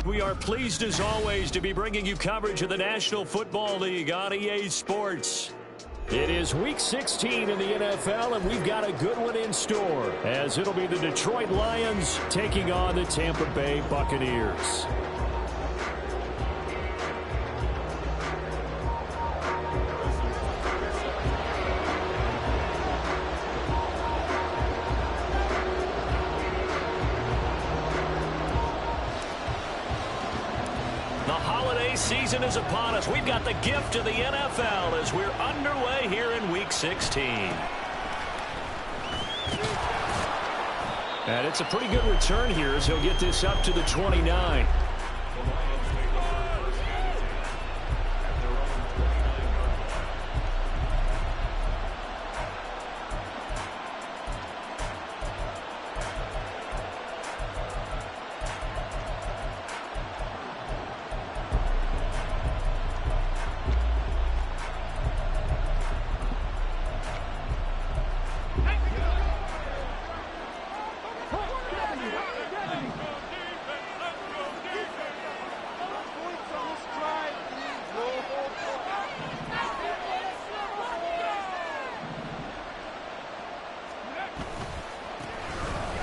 We are pleased as always to be bringing you coverage of the National Football League on EA Sports. It is Week 16 in the NFL, and we've got a good one in store, as it'll be the Detroit Lions taking on the Tampa Bay Buccaneers. Season is upon us. We've got the gift of the NFL as we're underway here in Week 16. And it's a pretty good return here as he'll get this up to the 29.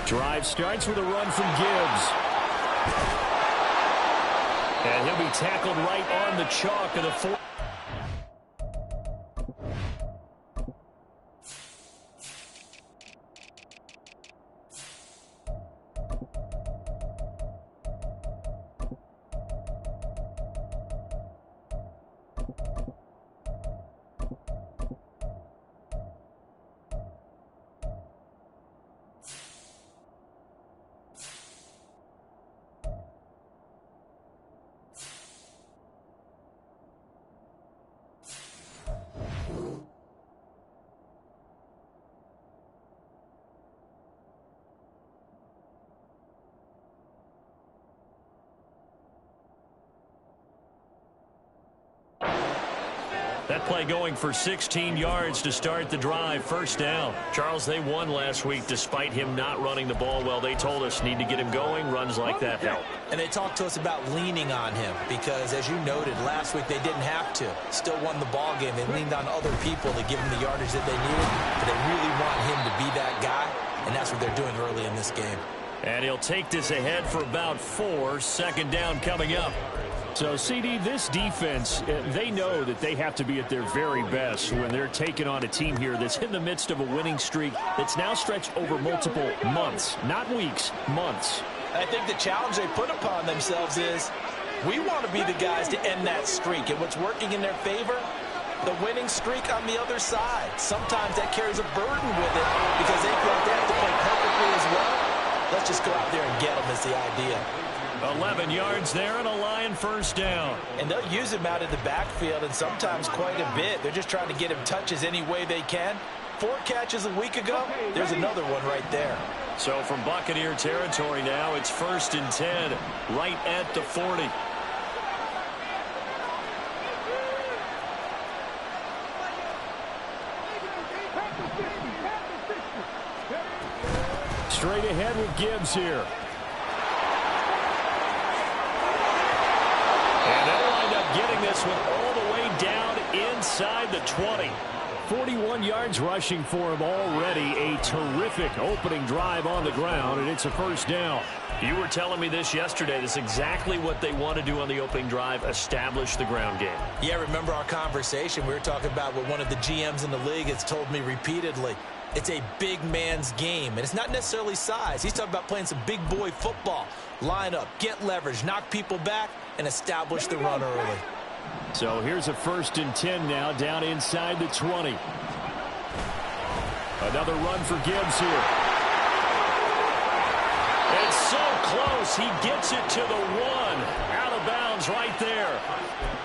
Drive starts with a run from Gibbs. And he'll be tackled right on the chalk of the 4. That play going for 16 yards to start the drive. First down. Charles, they won last week despite him not running the ball well. They told us need to get him going. Runs like that help. And they talked to us about leaning on him because, as you noted, last week they didn't have to. Still won the ball game. They leaned on other people to give him the yardage that they needed. But they really want him to be that guy, and that's what they're doing early in this game. And he'll take this ahead for about 4. Second down coming up. So, CD, this defense, they know that they have to be at their very best when they're taking on a team here that's in the midst of a winning streak that's now stretched over multiple months, not weeks, months. I think the challenge they put upon themselves is we want to be the guys to end that streak. And what's working in their favor? The winning streak on the other side. Sometimes that carries a burden with it because they feel like they have to play perfectly as well. Let's just go out there and get them is the idea. 11 yards there and a Lion first down. And they'll use him out in the backfield and sometimes quite a bit. They're just trying to get him touches any way they can. 4 catches a week ago. There's another one right there. So from Buccaneer territory now, it's 1st and 10 right at the 40. Straight ahead with Gibbs here. And they'll wind up getting this one all the way down inside the 20. 41 yards rushing for him already. A terrific opening drive on the ground, and it's a first down. You were telling me this yesterday. This is exactly what they want to do on the opening drive, establish the ground game. Yeah, remember our conversation? We were talking about what one of the GMs in the league has told me repeatedly. It's a big man's game, and it's not necessarily size. He's talking about playing some big boy football. Line up, get leverage, knock people back, and establish the run early. So here's a 1st and 10 now down inside the 20. Another run for Gibbs here. It's so close. He gets it to the 1. Out of bounds right there.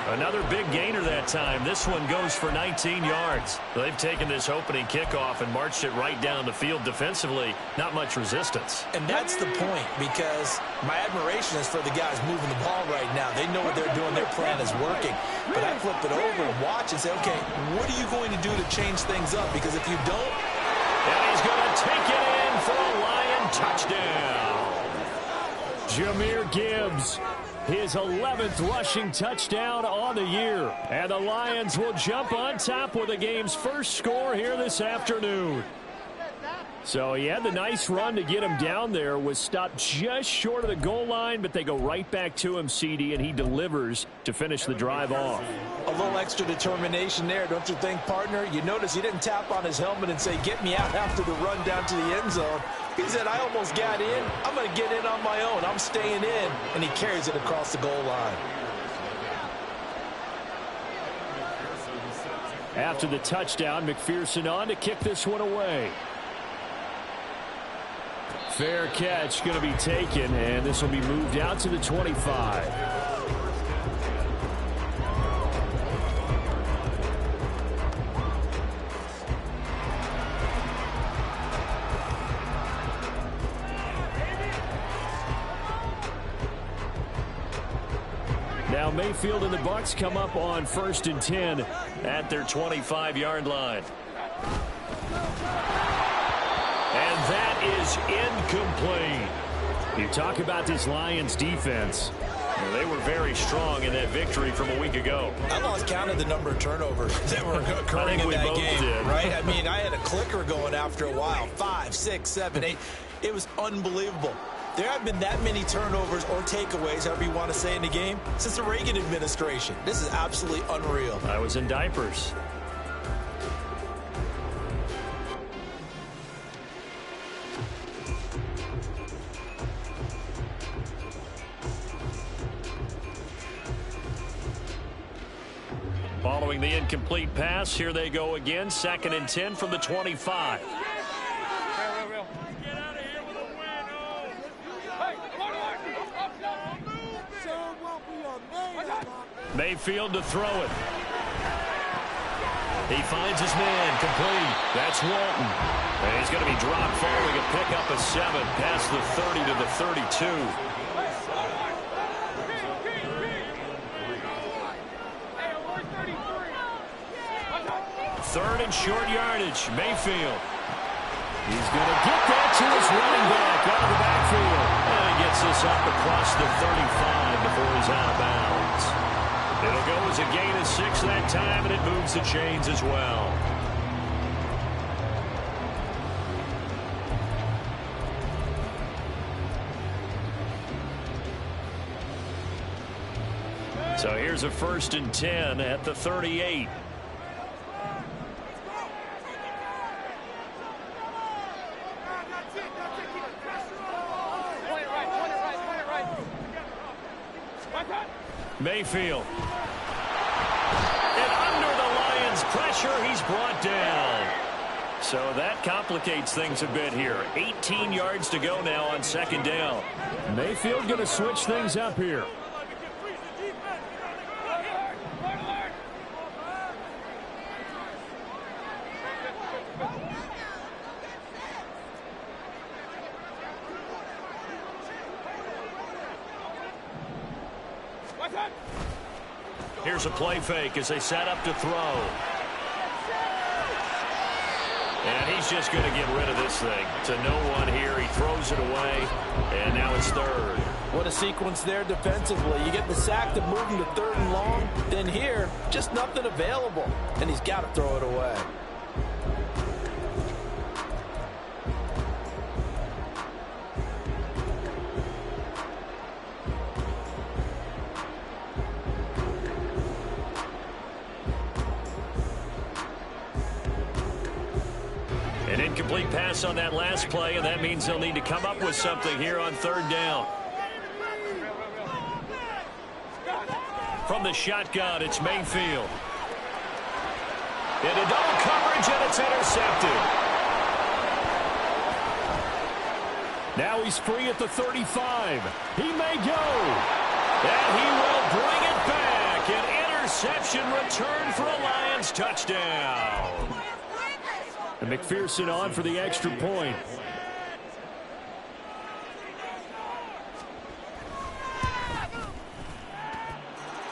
Another big gainer that time. This one goes for 19 yards. They've taken this opening kickoff and marched it right down the field defensively. Not much resistance. And that's the point, because my admiration is for the guys moving the ball right now. They know what they're doing. Their plan is working. But I flip it over and watch and say, okay, what are you going to do to change things up? Because if you don't... And he's going to take it in for a Lion touchdown. Jahmyr Gibbs, his 11th rushing touchdown on the year. And the Lions will jump on top with the game's first score here this afternoon. So he had the nice run to get him down there, was stopped just short of the goal line, but they go right back to him, CD, and he delivers to finish the drive off. A little extra determination there, don't you think, partner? You notice he didn't tap on his helmet and say, get me out after the run down to the end zone. He said, I almost got in. I'm going to get in on my own. I'm staying in. And he carries it across the goal line. After the touchdown, McPherson on to kick this one away. Fair catch going to be taken, and this will be moved out to the 25. Now Mayfield and the Bucs come up on 1st and 10 at their 25-yard line. And that is incomplete. You talk about this Lions defense. They were very strong in that victory from a week ago. I lost count of the number of turnovers that were occurring in that game, right? I mean, I had a clicker going after a while. 5, 6, 7, 8. It was unbelievable. There haven't been that many turnovers or takeaways, however you want to say, in the game since the Reagan administration. This is absolutely unreal. I was in diapers. Following the incomplete pass, here they go again. 2nd and 10 from the 25. Mayfield to throw it. He finds his man, complete. That's Walton. And he's going to be dropped fairly to pick up a 7 past the 30 to the 32. 3rd and short yardage. Mayfield. He's going to get that to his running back out of the backfield. And he gets this up across the 35 before he's out of bounds. It'll go as a gain of 6 that time, and it moves the chains as well. So here's a 1st and 10 at the 38. Mayfield. And under the Lions' pressure, he's brought down. So that complicates things a bit here. 18 yards to go now on 2nd down. Mayfield going to switch things up here. Here's a play fake as they set up to throw. And he's just going to get rid of this thing. To no one here. He throws it away. And now it's 3rd. What a sequence there defensively. You get the sack to move him to 3rd and long. Then here, just nothing available. And he's got to throw it away. An incomplete pass on that last play, and that means they'll need to come up with something here on 3rd down. From the shotgun, it's Mayfield. Into double coverage, and it's intercepted. Now he's free at the 35. He may go. And he will bring it back. An interception, return for a Lions touchdown. And McPherson on for the extra point.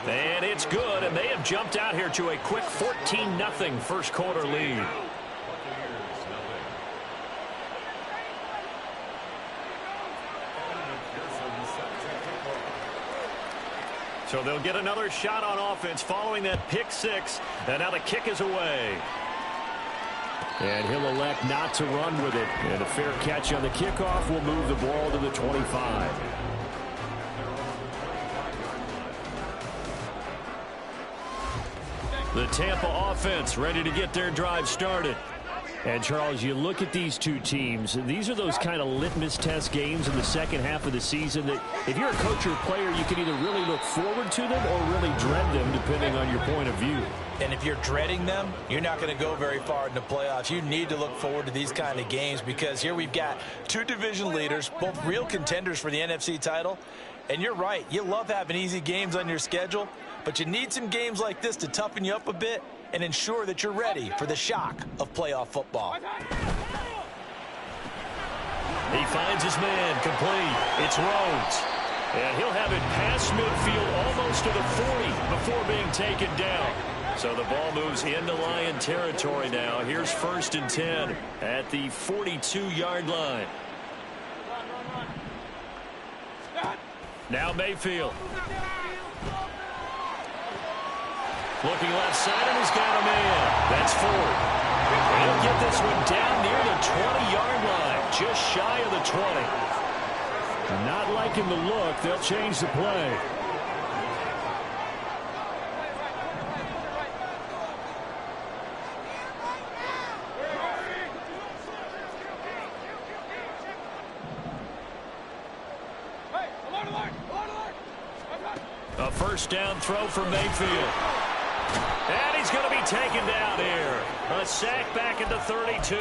And it's good, and they have jumped out here to a quick 14-0 first quarter lead. So they'll get another shot on offense following that pick six. And now the kick is away. And he'll elect not to run with it. And a fair catch on the kickoff will move the ball to the 25. The Tampa offense ready to get their drive started. And, Charles, you look at these two teams, these are those kind of litmus test games in the second half of the season that if you're a coach or a player, you can either really look forward to them or really dread them, depending on your point of view. And if you're dreading them, you're not going to go very far in the playoffs. You need to look forward to these kind of games because here we've got two division leaders, both real contenders for the NFC title. And you're right, you love having easy games on your schedule, but you need some games like this to toughen you up a bit and ensure that you're ready for the shock of playoff football. He finds his man complete. It's Rhodes. And he'll have it past midfield almost to the 40 before being taken down. So the ball moves into Lion territory now. Here's 1st and 10 at the 42-yard line. Now Mayfield. Looking left side, and he's got a man. That's Ford. He'll get this one down near the 20-yard line, just shy of the 20. Not liking the look. They'll change the play. A first down throw for Mayfield. And he's going to be taken down here. A sack back at the 32.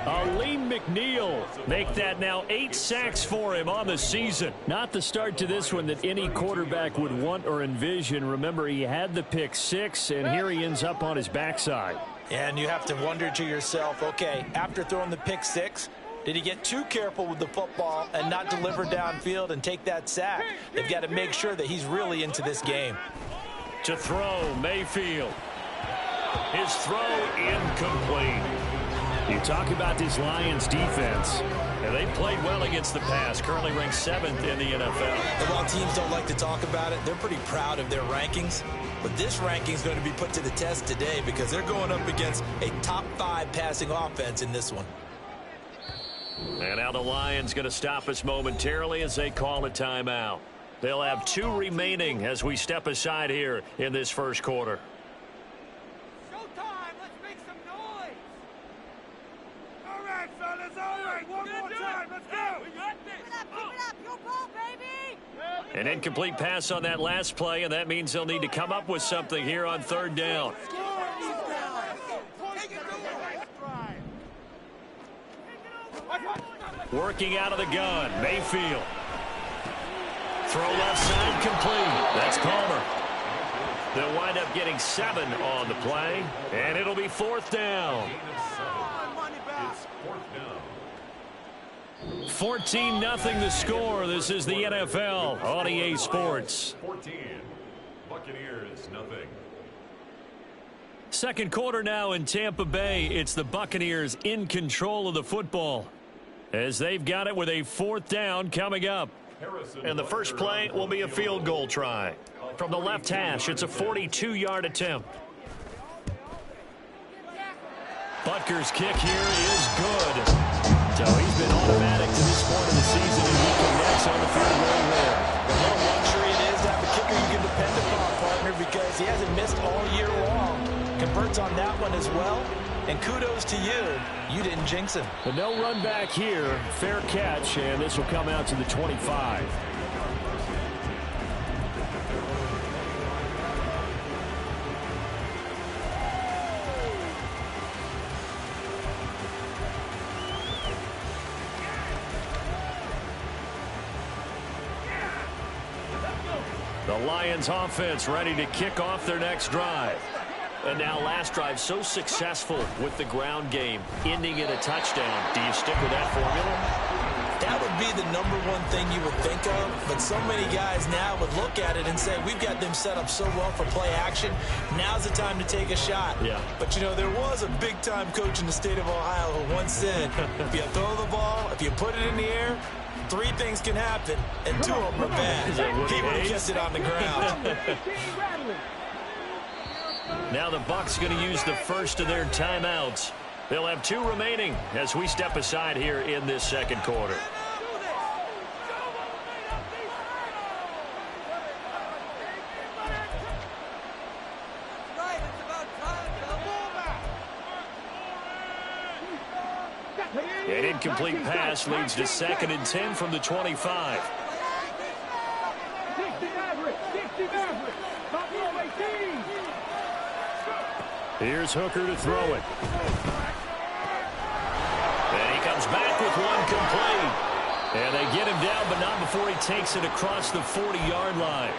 Aleem McNeil make that now 8 sacks for him on the season. Not the start to this one that any quarterback would want or envision. Remember, he had the pick six, and here he ends up on his backside. And you have to wonder to yourself, okay, after throwing the pick six, did he get too careful with the football and not deliver downfield and take that sack? They've got to make sure that he's really into this game. To throw, Mayfield. His throw incomplete. You talk about this Lions defense. And they played well against the pass. Currently ranked 7th in the NFL. And while teams don't like to talk about it, they're pretty proud of their rankings. But this ranking is going to be put to the test today because they're going up against a top 5 passing offense in this one. And now the Lions going to stop us momentarily as they call a timeout. They'll have 2 remaining as we step aside here in this first quarter. Showtime! Let's make some noise! All right, fellas, all right. One more time. Let's go! We got this! Keep it up! Your ball, baby! An incomplete pass on that last play, and that means they'll need to come up with something here on 3rd down. Working out of the gun, Mayfield. Throw left side complete. That's Palmer. They'll wind up getting 7 on the play, and it'll be 4th down. 14-0 the score. This is the NFL on EA Sports. 14. Buccaneers, nothing. Second quarter now in Tampa Bay. It's the Buccaneers in control of the football as they've got it with a 4th down coming up. And the first play will be a field goal try. From the left hash, it's a 42-yard attempt. Butker's kick here is good. So he's been automatic to this point of the season, and he connects on the field goal there. What a luxury it is to have a kicker you can depend upon, partner, because he hasn't missed all year long. Converts on that one as well. And kudos to you. You didn't jinx him. But no run back here. Fair catch, and this will come out to the 25. The Lions offense ready to kick off their next drive. And now last drive so successful with the ground game, ending in a touchdown. Do you stick with that formula? That would be the number one thing you would think of, but so many guys now would look at it and say, we've got them set up so well for play action. Now's the time to take a shot. Yeah. But, you know, there was a big-time coach in the state of Ohio who once said, if you throw the ball, if you put it in the air, 3 things can happen, and 2 of them are bad. He would have kept it on the ground. Now the Bucs going to use the first of their timeouts. They'll have 2 remaining as we step aside here in this second quarter. An incomplete pass leads to 2nd and 10 from the 25. Here's Hooker to throw it. And he comes back with one complete. And they get him down, but not before he takes it across the 40-yard line.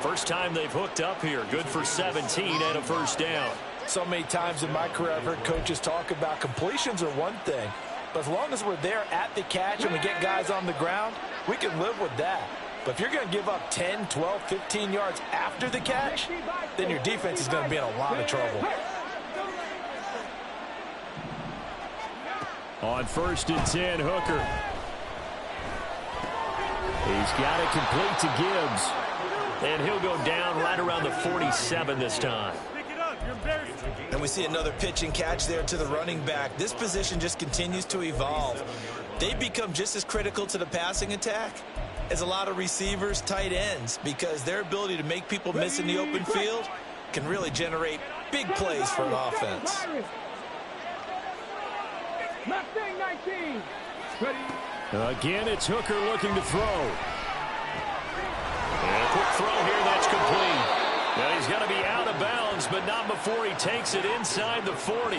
First time they've hooked up here. Good for 17 and a first down. So many times in my career I've heard coaches talk about completions are one thing. But as long as we're there at the catch and we get guys on the ground, we can live with that. But if you're going to give up 10, 12, 15 yards after the catch, then your defense is going to be in a lot of trouble. On 1st and 10, Hooker. He's got it complete to Gibbs. And he'll go down right around the 47 this time. And we see another pitch and catch there to the running back. This position just continues to evolve. They become just as critical to the passing attack as a lot of receivers, tight ends, because their ability to make people miss in the open field can really generate big plays for an offense. Again, it's Hooker looking to throw. And a quick throw here that's complete. Now he's going to be out of bounds, but not before he takes it inside the 40.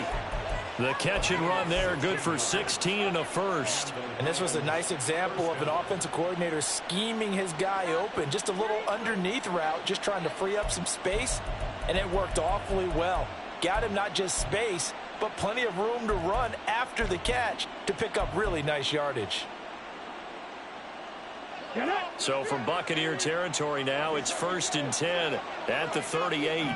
The catch and run there, good for 16 and a first. And this was a nice example of an offensive coordinator scheming his guy open. Just a little underneath route, just trying to free up some space, and it worked awfully well. Got him not just space, but plenty of room to run after the catch to pick up really nice yardage. So from Buccaneer territory now, it's 1st and 10 at the 38.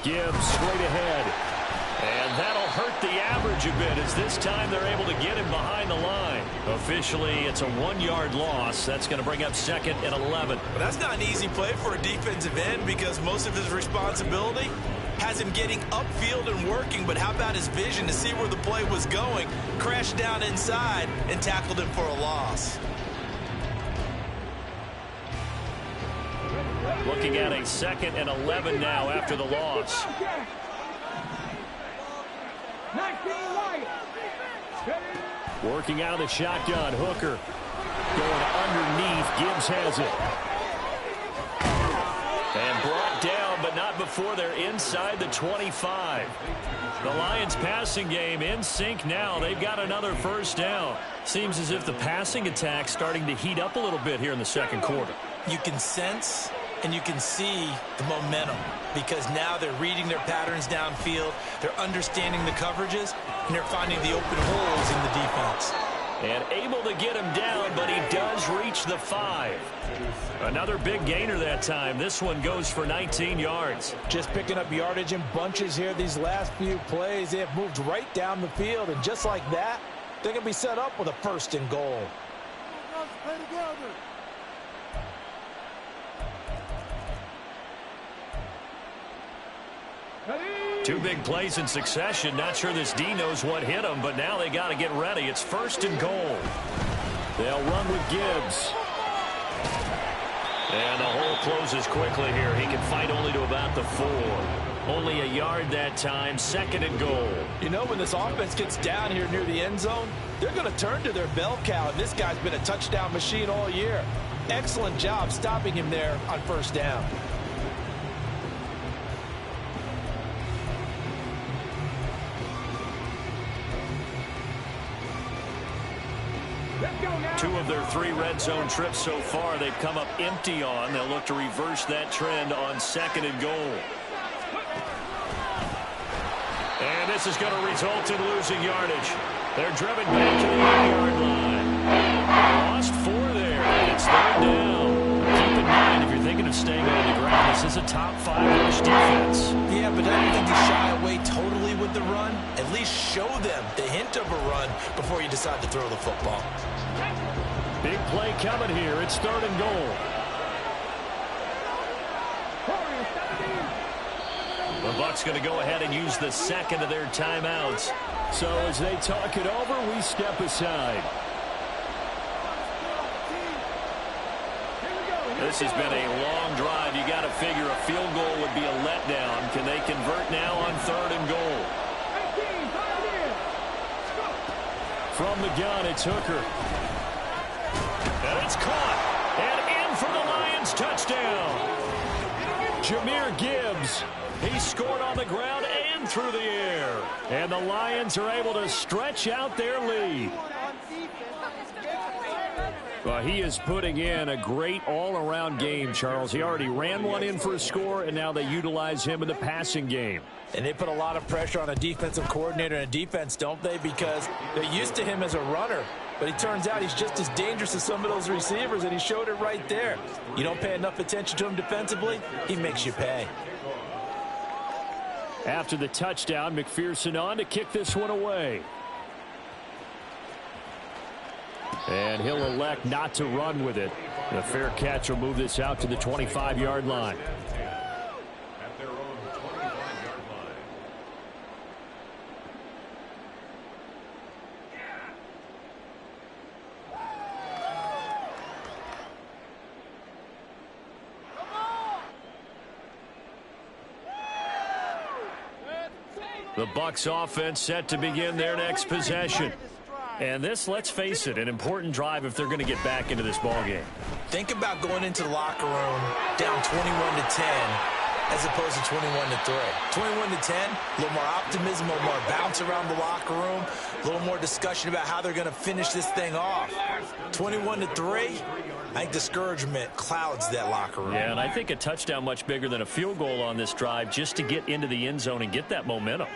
Gibbs straight ahead. And that'll hurt the average a bit as this time they're able to get him behind the line. Officially, it's a 1-yard loss. That's going to bring up 2nd and 11. But that's not an easy play for a defensive end because most of his responsibility has him getting upfield and working. But how about his vision to see where the play was going? Crashed down inside and tackled him for a loss. Looking at a 2nd and 11 now after the loss. Working out of the shotgun, Hooker going underneath. Gibbs has it. And brought down, but not before they're inside the 25. The Lions passing game in sync now. They've got another first down. Seems as if the passing attack's starting to heat up a little bit here in the second quarter. You can sense and you can see the momentum because now they're reading their patterns downfield, they're understanding the coverages, and they're finding the open holes in the defense. And able to get him down, but he does reach the 5. Another big gainer that time. This one goes for 19 yards. Just picking up yardage in bunches here these last few plays. They have moved right down the field, and just like that, they're going to be set up with a 1st and goal. Two big plays in succession. Not sure this D knows what hit him, but now they got to get ready. It's 1st and goal. They'll run with Gibbs. And the hole closes quickly here. He can fight only to about the 4. Only a yard that time. 2nd and goal. You know, when this offense gets down here near the end zone, they're going to turn to their bell cow. And this guy's been a touchdown machine all year. Excellent job stopping him there on 1st down. Let's go! 2 of their 3 red zone trips so far, they've come up empty on. They'll look to reverse that trend on 2nd and goal. And this is going to result in losing yardage. They're driven back to the 8-yard line. Lost 4 there, and it's 3rd down. Keep in mind, if you're thinking of staying on the ground, this is a top 5 rush defense. Yeah, but I don't think you shy away totally with the run. At least show them the hint of a run before you decide to throw the football. Big play coming here. It's 3rd and goal. The Bucs going to go ahead and use the 2nd of their timeouts. So as they talk it over, we step aside. This has been a long drive. You got to figure a field goal would be a letdown. Can they convert now on 3rd and goal? From the gun, it's Hooker. And it's caught. And in for the Lions touchdown. Jahmyr Gibbs. He scored on the ground and through the air. And the Lions are able to stretch out their lead. Well, he is putting in a great all-around game, Charles. He already ran one in for a score, and now they utilize him in the passing game. And they put a lot of pressure on a defensive coordinator and a defense, don't they? Because they're used to him as a runner. But it turns out he's just as dangerous as some of those receivers, and he showed it right there. You don't pay enough attention to him defensively, he makes you pay. After the touchdown, McPherson on to kick this one away. And he'll elect not to run with it. The fair catch will move this out to the 25-yard line. At their own 25-yard line. The Bucs offense set to begin their next possession. And this, let's face it, an important drive if they're going to get back into this ballgame. Think about going into the locker room down 21-10 as opposed to 21-3. 21-10, a little more optimism, a little more bounce around the locker room, a little more discussion about how they're going to finish this thing off. 21-3, I think discouragement clouds that locker room. Yeah, and I think a touchdown much bigger than a field goal on this drive just to get into the end zone and get that momentum.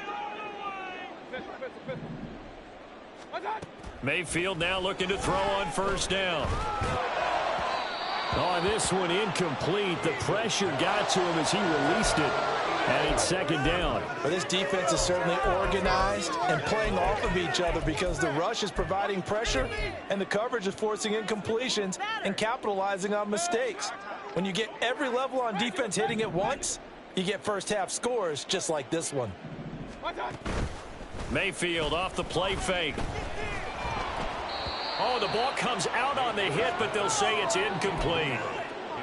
Mayfield now looking to throw on 1st down. Oh, this one incomplete. The pressure got to him as he released it. And it's 2nd down. But this defense is certainly organized and playing off of each other because the rush is providing pressure and the coverage is forcing incompletions and capitalizing on mistakes. When you get every level on defense hitting at once, you get first-half scores just like this one. Mayfield off the play fake. Oh, the ball comes out on the hit, but they'll say it's incomplete.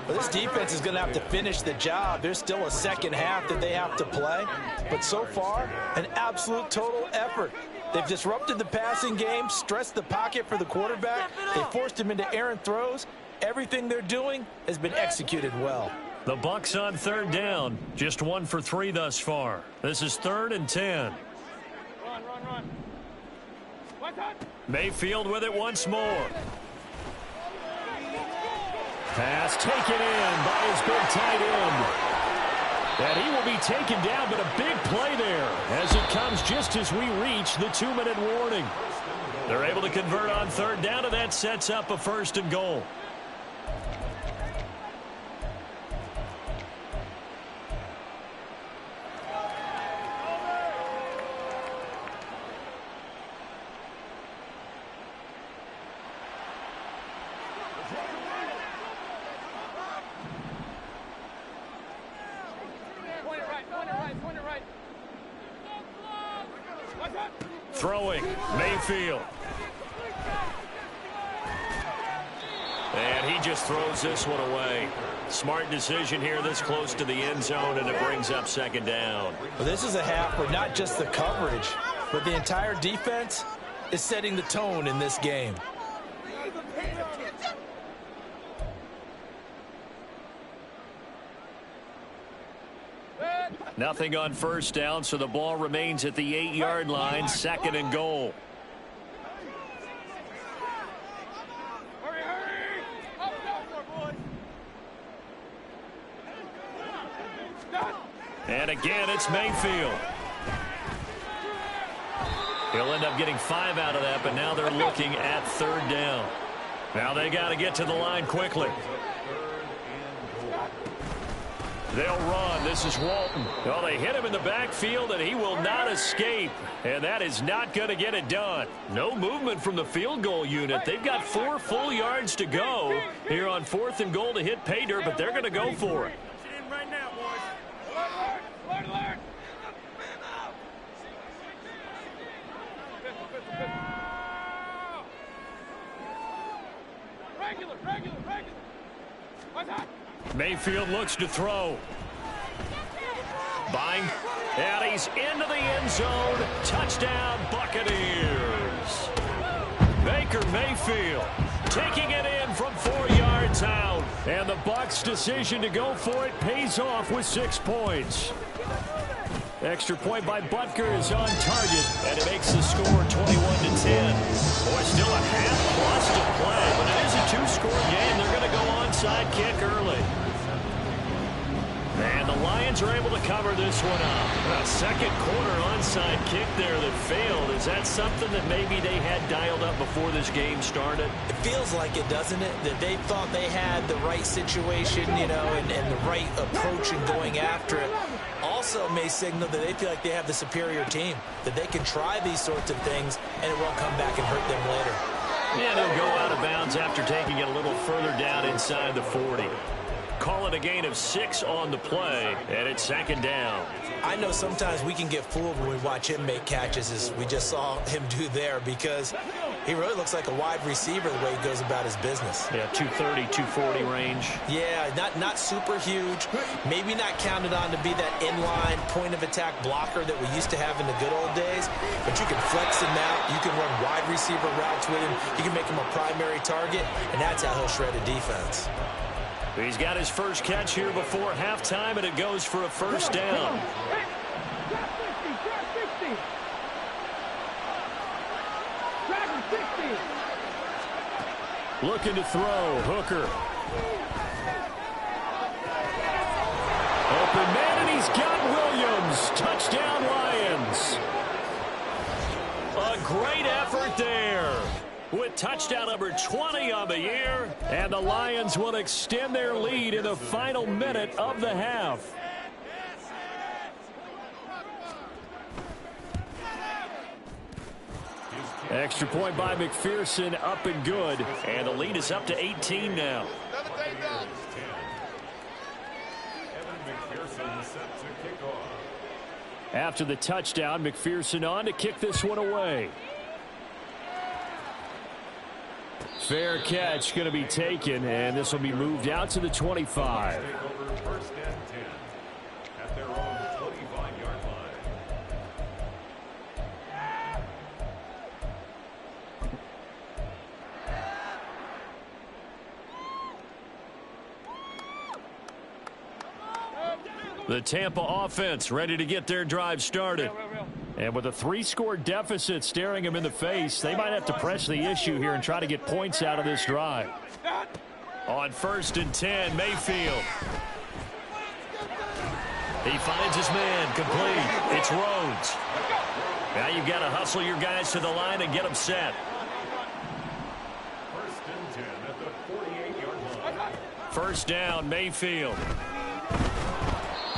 Well, this defense is going to have to finish the job. There's still a 2nd half that they have to play. But so far, an absolute total effort. They've disrupted the passing game, stressed the pocket for the quarterback. They forced him into errant throws. Everything they're doing has been executed well. The Bucs on 3rd down. Just 1 for 3 thus far. This is 3rd and 10. Run. Mayfield with it once more. Pass taken in by his big tight end. And he will be taken down, but a big play there as it comes just as we reach the 2-minute warning. They're able to convert on 3rd down, and that sets up a 1st and goal. Throwing, Mayfield. And he just throws this one away. Smart decision here this close to the end zone, and it brings up 2nd down. Well, this is a half where not just the coverage, but the entire defense is setting the tone in this game. Nothing on 1st down, so the ball remains at the 8-yard line, 2nd and goal. And again, it's Mayfield. He'll end up getting 5 out of that, but now they're looking at 3rd down. Now they got to get to the line quickly. They'll run. This is Walton. Well, they hit him in the backfield, and he will not escape. And that is not going to get it done. No movement from the field goal unit. They've got 4 full yards to go here on 4th and goal to hit pay dirt, but they're going to go for it. Right now, boys. Alert. Regular. Mayfield looks to throw. Bind. And he's into the end zone. Touchdown, Buccaneers. Baker Mayfield taking it in from 4 yards out. And the Bucs' decision to go for it pays off with 6 points. Extra point by Butker is on target, and it makes the score 21-10. Boy, still a half plus to play, but it is a 2-score game. They're going to go onside kick early. And the Lions are able to cover this one up. A second quarter onside kick there that failed. Is that something that maybe they had dialed up before this game started? It feels like it, doesn't it? That they thought they had the right situation, you know, and the right approach in going after it. Also may signal that they feel like they have the superior team, that they can try these sorts of things, and it won't come back and hurt them later. Yeah, they'll go out of bounds after taking it a little further down inside the 40. Call it a gain of 6 on the play, and it's 2nd down. I know sometimes we can get fooled when we watch him make catches, as we just saw him do there, because he really looks like a wide receiver the way he goes about his business. Yeah, 230, 240 range. Yeah, not super huge. Maybe not counted on to be that inline point-of-attack blocker that we used to have in the good old days, but you can flex him out. You can run wide receiver routes with him. You can make him a primary target, and that's how he'll shred a defense. He's got his first catch here before halftime, and it goes for a 1st down. Looking to throw. Hooker. Open man, and he's got Williams. Touchdown, Lions. A great effort there, with touchdown number 20 on the year. And the Lions will extend their lead in the final minute of the half. Extra point by McPherson, up and good. And the lead is up to 18 now. After the touchdown, McPherson on to kick this one away. Fair catch going to be taken, and this will be moved out to the 25. The Tampa offense ready to get their drive started. And with a 3-score deficit staring them in the face, they might have to press the issue here and try to get points out of this drive. On 1st and 10, Mayfield. He finds his man, complete. It's Rhodes. Now you've got to hustle your guys to the line and get them set. 1st and 10 at the 48-yard line. 1st down, Mayfield.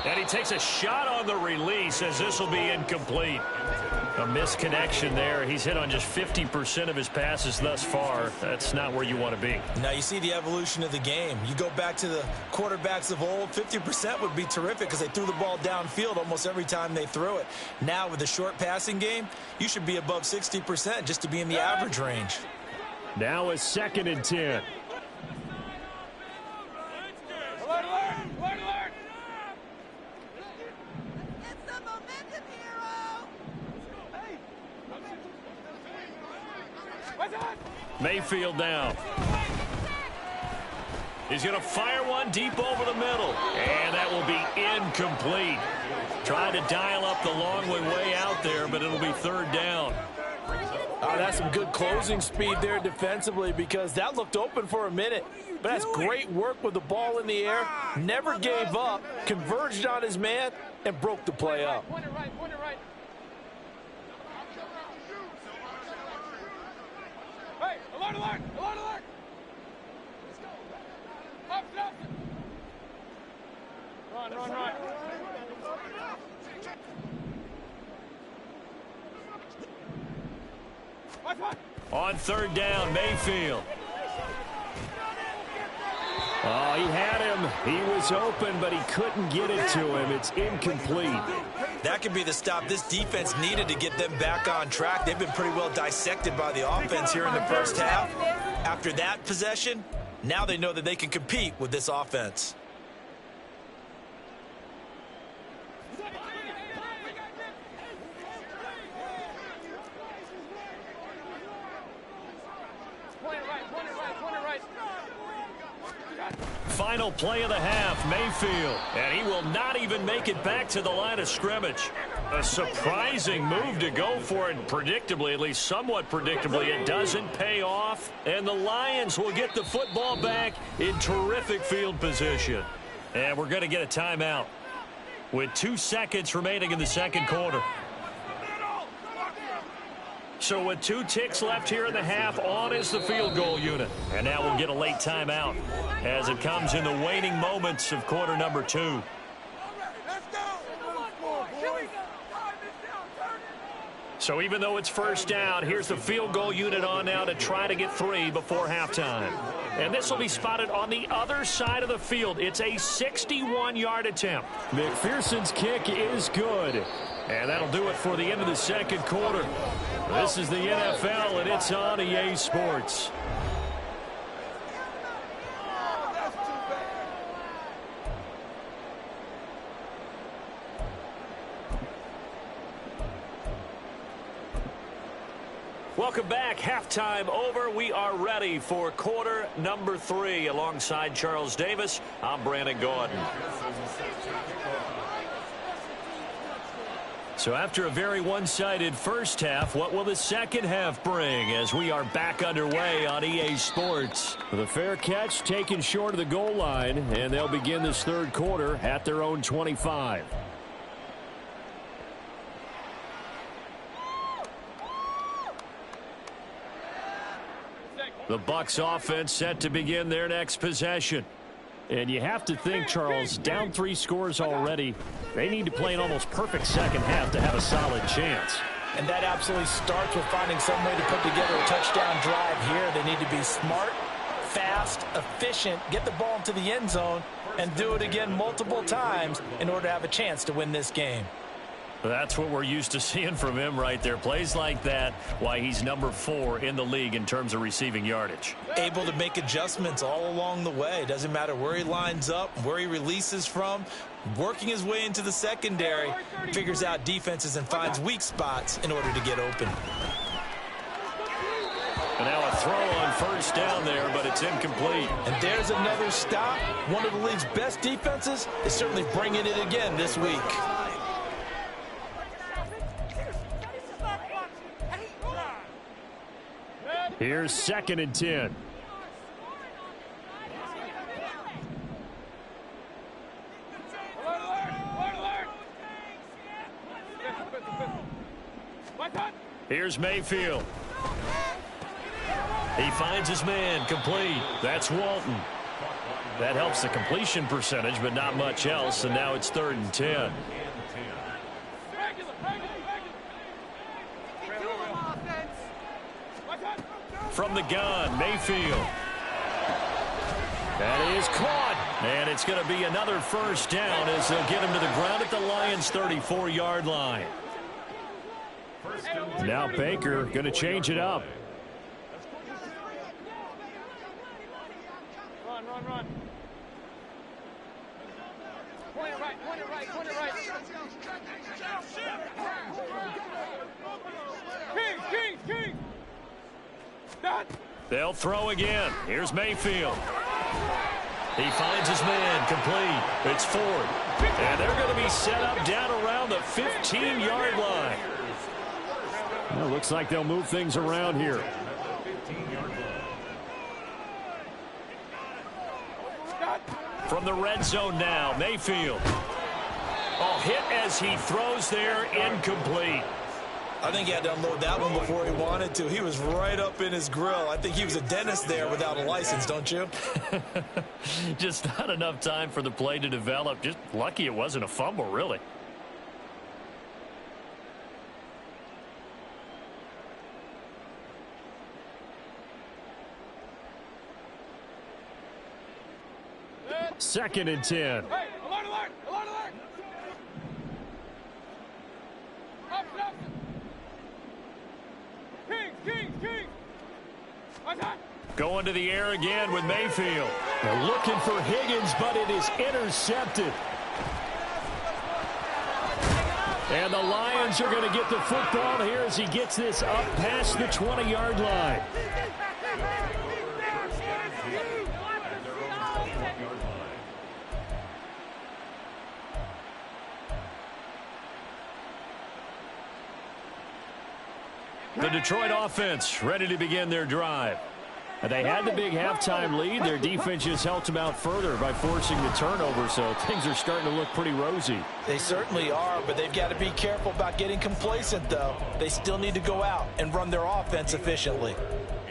And he takes a shot on the release, as this will be incomplete. A misconnection there. He's hit on just 50% of his passes thus far. That's not where you want to be. Now you see the evolution of the game. You go back to the quarterbacks of old, 50% would be terrific because they threw the ball downfield almost every time they threw it. Now with the short passing game, you should be above 60% just to be in the average range. Now a 2nd and 10. Alert, alert, alert, alert. Mayfield now. He's going to fire one deep over the middle. And that will be incomplete. Trying to dial up the long way out there, but it'll be 3rd down. That's some good closing speed there defensively because that looked open for a minute. But that's great work with the ball in the air. Never gave up, converged on his man, and broke the play up. Point it right, point it right. Hey, alert, alert, alert, alert. Let's go. Up, up. Run, run, run. On third down, Mayfield. Oh, he had him. He was open, but he couldn't get it to him. It's incomplete. That could be the stop this defense needed to get them back on track. They've been pretty well dissected by the offense here in the first half. After that possession, now they know that they can compete with this offense. Final play of the half, Mayfield. And he will not even make it back to the line of scrimmage. A surprising move to go for it. Predictably, at least somewhat predictably, it doesn't pay off. And the Lions will get the football back in terrific field position. And we're going to get a timeout with 2 seconds remaining in the second quarter. So with 2 ticks left here in the half, on is the field goal unit. And now we'll get a late timeout as it comes in the waning moments of quarter number 2. So even though it's first down, here's the field goal unit on now to try to get 3 before halftime. And this will be spotted on the other side of the field. It's a 61-yard attempt. McPherson's kick is good. And that'll do it for the end of the second quarter. This is the NFL, and it's on EA Sports. Welcome back. Halftime over. We are ready for quarter number 3. Alongside Charles Davis, I'm Brandon Gordon. So after a very one-sided first half, what will the second half bring as we are back underway on EA Sports? The fair catch taken short of the goal line, and they'll begin this third quarter at their own 25. The Bucs offense set to begin their next possession. And you have to think, Charles, down 3 scores already. They need to play an almost perfect second half to have a solid chance. And that absolutely starts with finding some way to put together a touchdown drive here. They need to be smart, fast, efficient, get the ball into the end zone, and do it again multiple times in order to have a chance to win this game. That's what we're used to seeing from him right there. Plays like that, why he's number 4 in the league in terms of receiving yardage. Able to make adjustments all along the way. Doesn't matter where he lines up, where he releases from. Working his way into the secondary, figures out defenses and finds weak spots in order to get open. And now a throw on first down there, but it's incomplete. And there's another stop. One of the league's best defenses is certainly bringing it again this week. Here's 2nd and 10. Here's Mayfield. He finds his man, complete. That's Walton. That helps the completion percentage, but not much else, and now it's 3rd and 10. From the gun, Mayfield. That is caught. And it's going to be another first down as they'll get him to the ground at the Lions' 34-yard line. Now Baker going to change it up. Run, run, run. Point it right, point it right, point it right. King. They'll throw again. Here's Mayfield. He finds his man, complete. It's Ford. And they're going to be set up down around the 15-yard line. Well, looks like they'll move things around here. From the red zone now, Mayfield. Oh, hit as he throws there, incomplete. I think he had to unload that one before he wanted to. He was right up in his grill. I think he was a dentist there without a license, don't you? Just not enough time for the play to develop. Just lucky it wasn't a fumble, really. Second and 10. Hey, alert, alert, alert, alert. Up, up. Kings. Going to the air again with Mayfield. They're looking for Higgins, but it is intercepted. And the Lions are going to get the football here as he gets this up past the 20-yard line. The Detroit offense ready to begin their drive. They had the big halftime lead. Their defense just helped them out further by forcing the turnover, so things are starting to look pretty rosy. They certainly are, but they've got to be careful about getting complacent, though. They still need to go out and run their offense efficiently.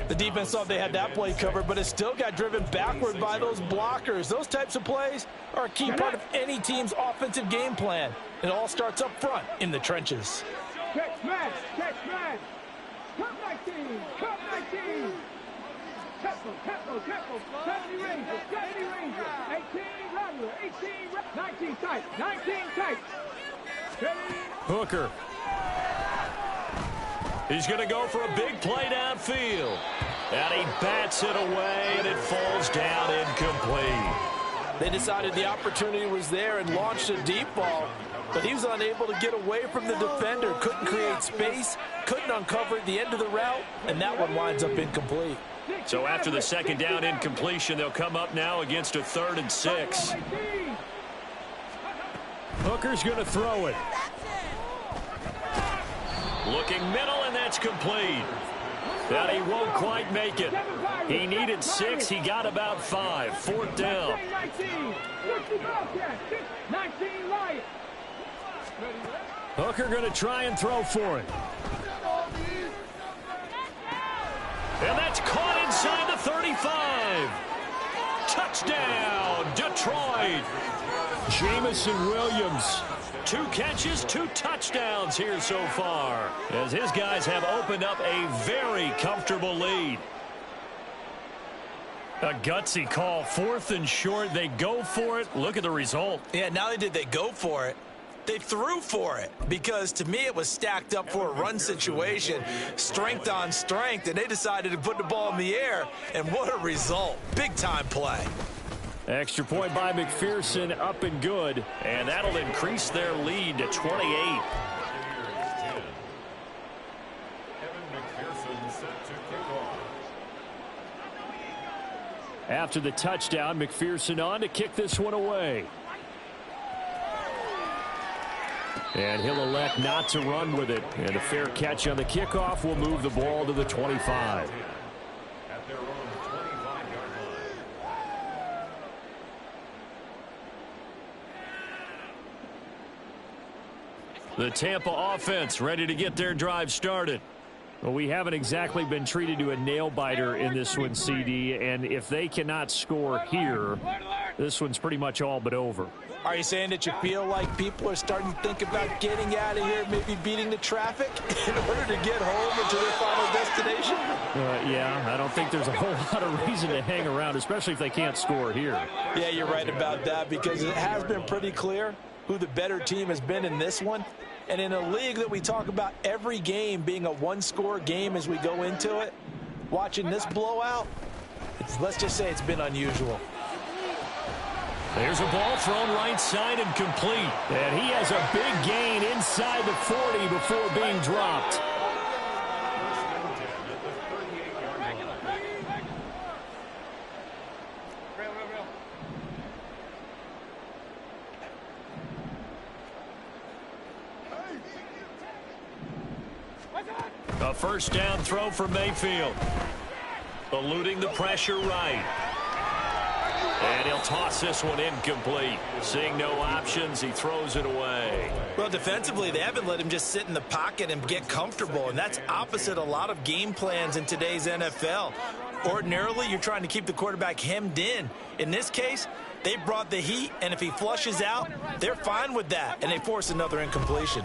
The defense thought they had that play covered, but it still got driven backward by those blockers. Those types of plays are a key part of any team's offensive game plan. It all starts up front in the trenches. Catch man. Come 19. Tempo. 70 Rangers. 18 Rattler. 19 tight. Hooker. He's going to go for a big play downfield. And he bats it away, and it falls down incomplete. They decided the opportunity was there and launched a deep ball, but he was unable to get away from the defender. Couldn't create space, couldn't uncover the end of the route, and that one winds up incomplete. So after the second down incompletion, they'll come up now against a 3rd and 6. Hooker's going to throw it. Looking middle, and that's complete. And he won't quite make it. He needed 6. He got about 5. 4th down. Hooker going to try and throw for it. And that's caught inside the 35. Touchdown, Detroit. Jamison Williams. 2 catches, 2 touchdowns here so far, as his guys have opened up a very comfortable lead. A gutsy call, 4th and short. They go for it. Look at the result. Yeah, not only did they go for it, they threw for it, because to me it was stacked up for a run situation, strength on strength, and they decided to put the ball in the air, and what a result. Big-time play. Extra point by McPherson, up and good, and that'll increase their lead to 28. After the touchdown, McPherson on to kick this one away. And he'll elect not to run with it. And a fair catch on the kickoff will move the ball to the 25. The Tampa offense ready to get their drive started. Well, we haven't exactly been treated to a nail-biter in this one, CD, and if they cannot score here, this one's pretty much all but over. Are you saying that you feel like people are starting to think about getting out of here, maybe beating the traffic in order to get home into their final destination? Yeah, I don't think there's a whole lot of reason to hang around, especially if they can't score here. Yeah, you're right about that, because it has been pretty clear who the better team has been in this one. And in a league that we talk about every game being a one-score game as we go into it, watching this blowout, let's just say it's been unusual. There's a ball thrown right side and complete. And he has a big gain inside the 40 before being dropped. A first down throw for Mayfield. Eluding the pressure right. And he'll toss this one incomplete. Seeing no options, he throws it away. Well, defensively, they haven't let him just sit in the pocket and get comfortable, and that's opposite a lot of game plans in today's NFL. Ordinarily, you're trying to keep the quarterback hemmed in. In this case, they brought the heat, and if he flushes out, they're fine with that, and they force another incompletion.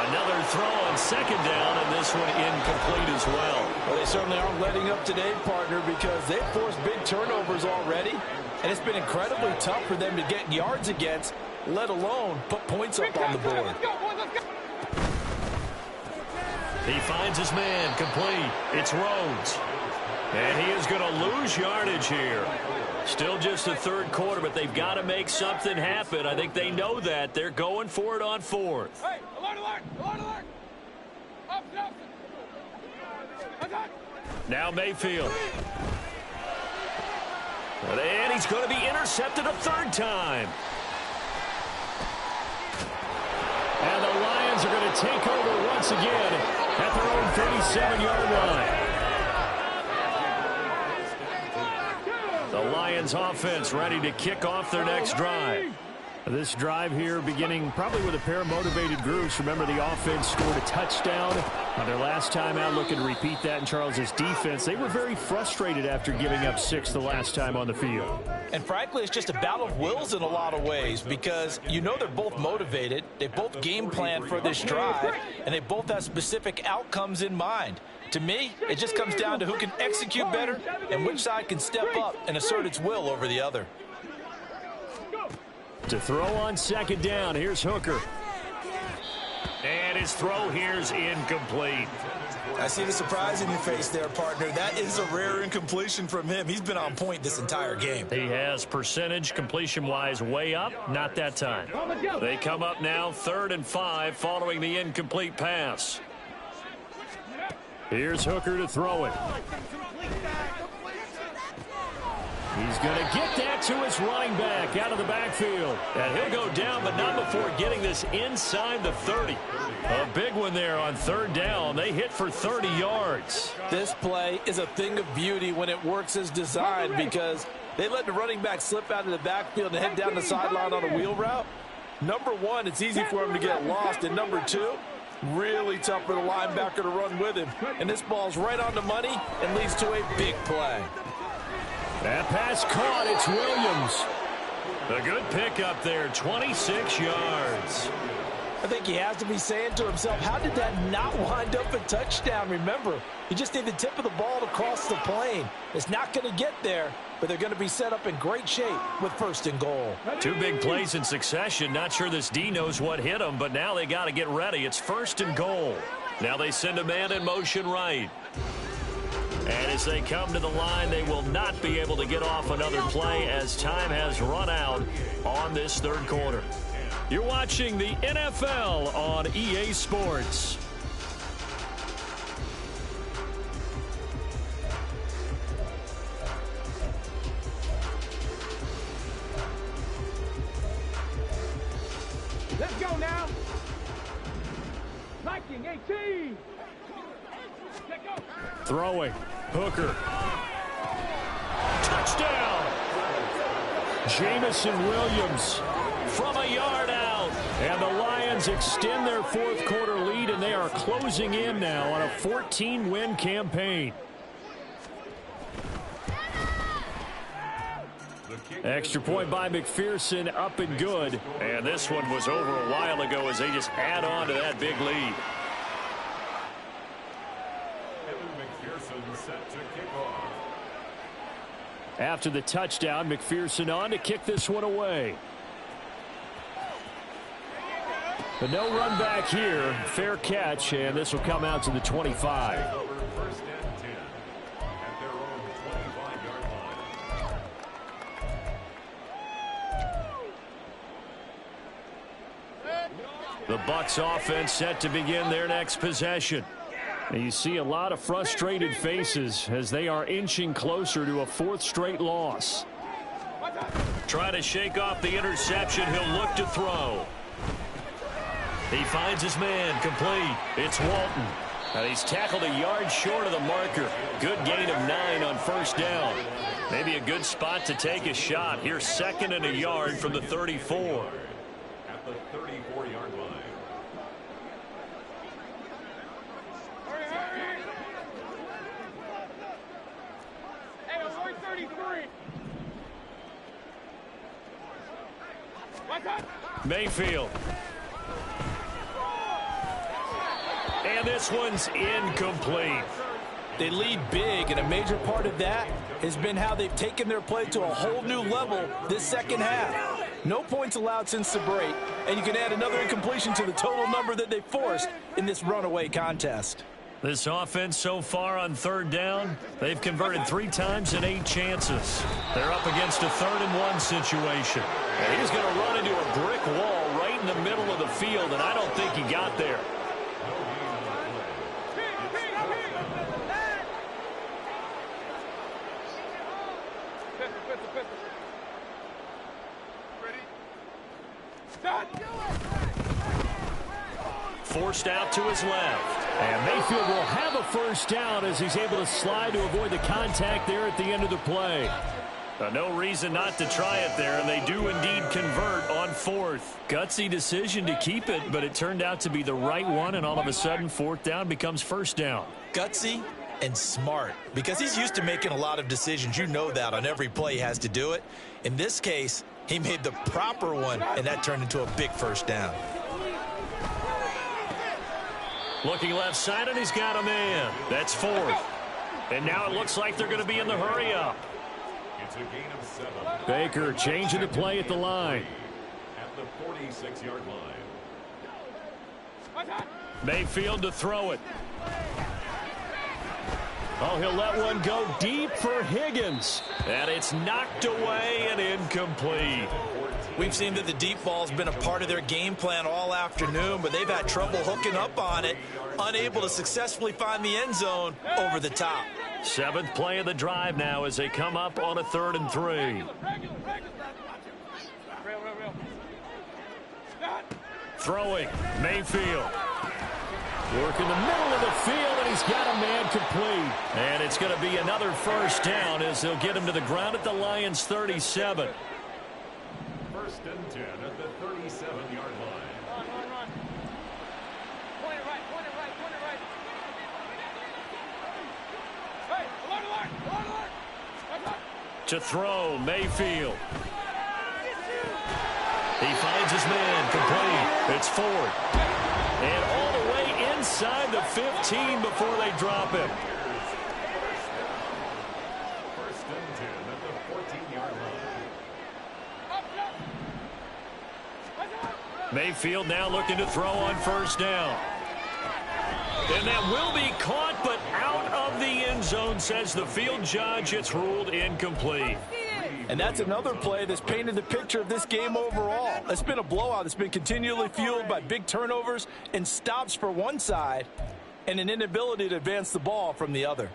Another throw on second down, and this one incomplete as well. Well, they certainly aren't letting up today, partner, because they've forced big turnovers already, and it's been incredibly tough for them to get yards against, let alone put points up on the board. He finds his man complete. It's Rhodes. And he is going to lose yardage here. Still just the third quarter, but they've got to make something happen. I think they know that. They're going for it on fourth. Hey, alert, alert, alert, alert. Up. Now Mayfield. And he's going to be intercepted a third time. And the Lions are going to take over once again at their own 37-yard line. The Lions offense ready to kick off their next drive. This drive here beginning probably with a pair of motivated groups. Remember, the offense scored a touchdown on their last time out. Looking to repeat that in Charles's defense. They were very frustrated after giving up 6 the last time on the field. And frankly, it's just a battle of wills in a lot of ways because you know they're both motivated. They both game plan for this drive, and they both have specific outcomes in mind. To me, it just comes down to who can execute better and which side can step up and assert its will over the other. To throw on second down, here's Hooker. And his throw here's incomplete. I see the surprise in your face there, partner. That is a rare incompletion from him. He's been on point this entire game. He has percentage completion-wise way up. Not that time. They come up now 3rd and 5 following the incomplete pass. Here's Hooker to throw it. He's going to get that to his running back out of the backfield. And he'll go down, but not before getting this inside the 30. A big one there on 3rd down. They hit for 30 yards. This play is a thing of beauty when it works as designed because they let the running back slip out of the backfield and head down the sideline on a wheel route. Number one, it's easy for him to get lost. And number two, really tough for the linebacker to run with him. And this ball's right on the money and leads to a big play. That pass caught. It's Williams. A good pickup there, 26 yards. I think he has to be saying to himself, how did that not wind up a touchdown? Remember, you just need the tip of the ball to cross the plane. It's not going to get there, but they're going to be set up in great shape with 1st and goal. 2 big plays in succession. Not sure this D knows what hit him, but now they got to get ready. It's 1st and goal. Now they send a man in motion right. And as they come to the line, they will not be able to get off another play as time has run out on this 3rd quarter. You're watching the NFL on EA Sports. Let's go now. Viking 18. Throwing. Hooker. Touchdown. Jamison Williams from a yard out. And the Lions extend their 4th quarter lead, and they are closing in now on a 14-win campaign. Extra point by McPherson, up and good. And this one was over a while ago as they just add on to that big lead. After the touchdown, McPherson on to kick this one away. But no run back here. Fair catch, and this will come out to the 25. The Bucs offense set to begin their next possession. And you see a lot of frustrated faces as they are inching closer to a 4th straight loss. Try to shake off the interception. He'll look to throw. He finds his man, complete. It's Walton. And he's tackled a yard short of the marker. Good gain of 9 on first down. Maybe a good spot to take a shot. Here's 2nd and a yard from the 34. At the 34-yard line. Hey, avoid 33. Mayfield. And this one's incomplete. They lead big, and a major part of that has been how they've taken their play to a whole new level this second half. No points allowed since the break, and you can add another incompletion to the total number that they forced in this runaway contest. This offense so far on 3rd down, they've converted 3 times in 8 chances. They're up against a 3rd and 1 situation. And he's going to run into a brick wall right in the middle of the field, and I don't think he got there. Forced out to his left. And Mayfield will have a first down as he's able to slide to avoid the contact there at the end of the play. No reason not to try it there, and they do indeed convert on 4th. Gutsy decision to keep it, but it turned out to be the right one, and all of a sudden 4th down becomes first down. Gutsy and smart, because he's used to making a lot of decisions. You know that on every play he has to do it. In this case, he made the proper one, and that turned into a big first down. Looking left side, and he's got a man. That's 4th. And now it looks like they're going to be in the hurry up. It's a gain of 7. Baker changing the play at the line. At the 46-yard line. Mayfield to throw it. Oh, he'll let one go deep for Higgins. And it's knocked away and incomplete. We've seen that the deep ball's been a part of their game plan all afternoon, but they've had trouble hooking up on it, unable to successfully find the end zone over the top. 7th play of the drive now as they come up on a 3rd and 3. Throwing, Mayfield. Working the middle of the field, and he's got a man complete. And it's going to be another first down as they'll get him to the ground at the Lions' 37. 1st and 10 at the 37-yard line. Run. Point it right. Hey, alert. To throw, Mayfield. He finds his man, complete. It's Ford. And all the way inside the 15 before they drop him. 1st and 10 at the 14-yard line. Mayfield now looking to throw on first down. And that will be caught, but out of the end zone, says the field judge. It's ruled incomplete. And that's another play that's painted the picture of this game overall. It's been a blowout. It's been continually fueled by big turnovers and stops for one side and an inability to advance the ball from the other.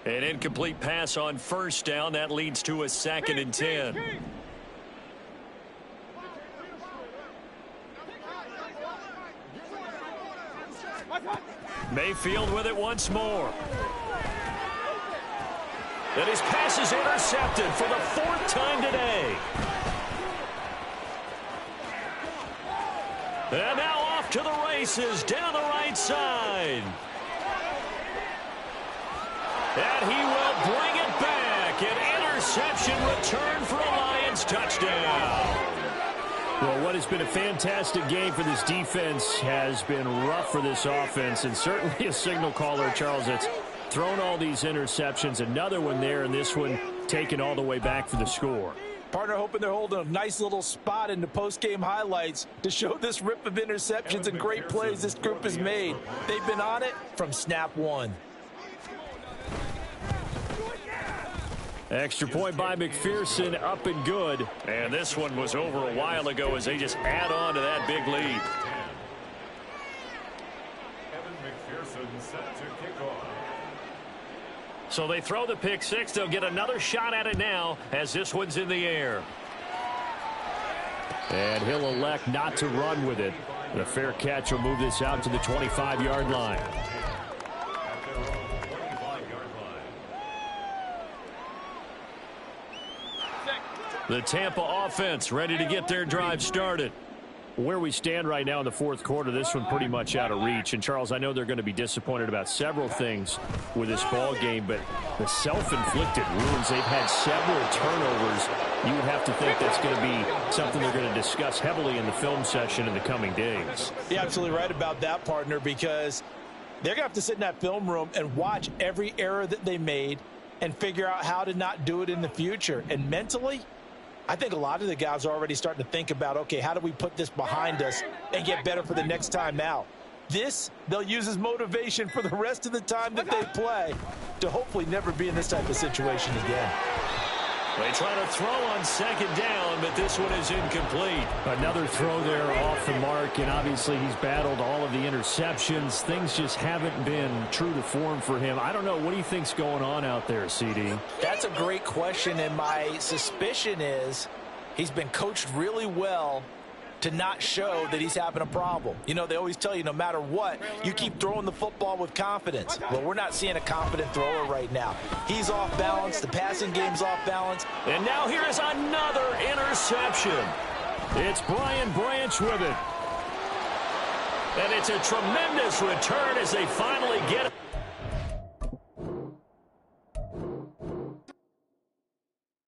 An incomplete pass on first down. That leads to a 2nd and 10. Mayfield with it once more. And his pass is intercepted for the 4th time today. And now off to the races down the right side. And he will bring it back. An interception return for a Lions touchdown. Well, what has been a fantastic game for this defense has been rough for this offense, and certainly a signal caller, Charles, that's thrown all these interceptions. Another one there, and this one taken all the way back for the score. Partner hoping they're holding a nice little spot in the post-game highlights to show this rip of interceptions and great plays this group has made. They've been on it from snap one. Extra point by McPherson, up and good. And this one was over a while ago as they just add on to that big lead. Evan McPherson set to kick off. So they throw the pick six. They'll get another shot at it now as this one's in the air. And he'll elect not to run with it. The fair catch will move this out to the 25-yard line. At their own 25-yard line. The Tampa offense ready to get their drive started. Where we stand right now in the fourth quarter, this one pretty much out of reach. And, Charles, I know they're going to be disappointed about several things with this ball game, but the self-inflicted wounds, they've had several turnovers. You would have to think that's going to be something they're going to discuss heavily in the film session in the coming days. You're absolutely right about that, partner, because they're going to have to sit in that film room and watch every error that they made and figure out how to not do it in the future. And mentally, I think a lot of the guys are already starting to think about, okay, how do we put this behind us and get better for the next time out? This, they'll use as motivation for the rest of the time that they play to hopefully never be in this type of situation again. They try to throw on second down, but this one is incomplete. Another throw there off the mark, and obviously he's battled all of the interceptions. Things just haven't been true to form for him. I don't know. What do you think's going on out there, CD? That's a great question, and my suspicion is he's been coached really well to not show that he's having a problem. You know, they always tell you no matter what, you keep throwing the football with confidence. Well, we're not seeing a confident thrower right now. He's off balance. The passing game's off balance. And now here is another interception. It's Brian Branch with it. And it's a tremendous return as they finally get it.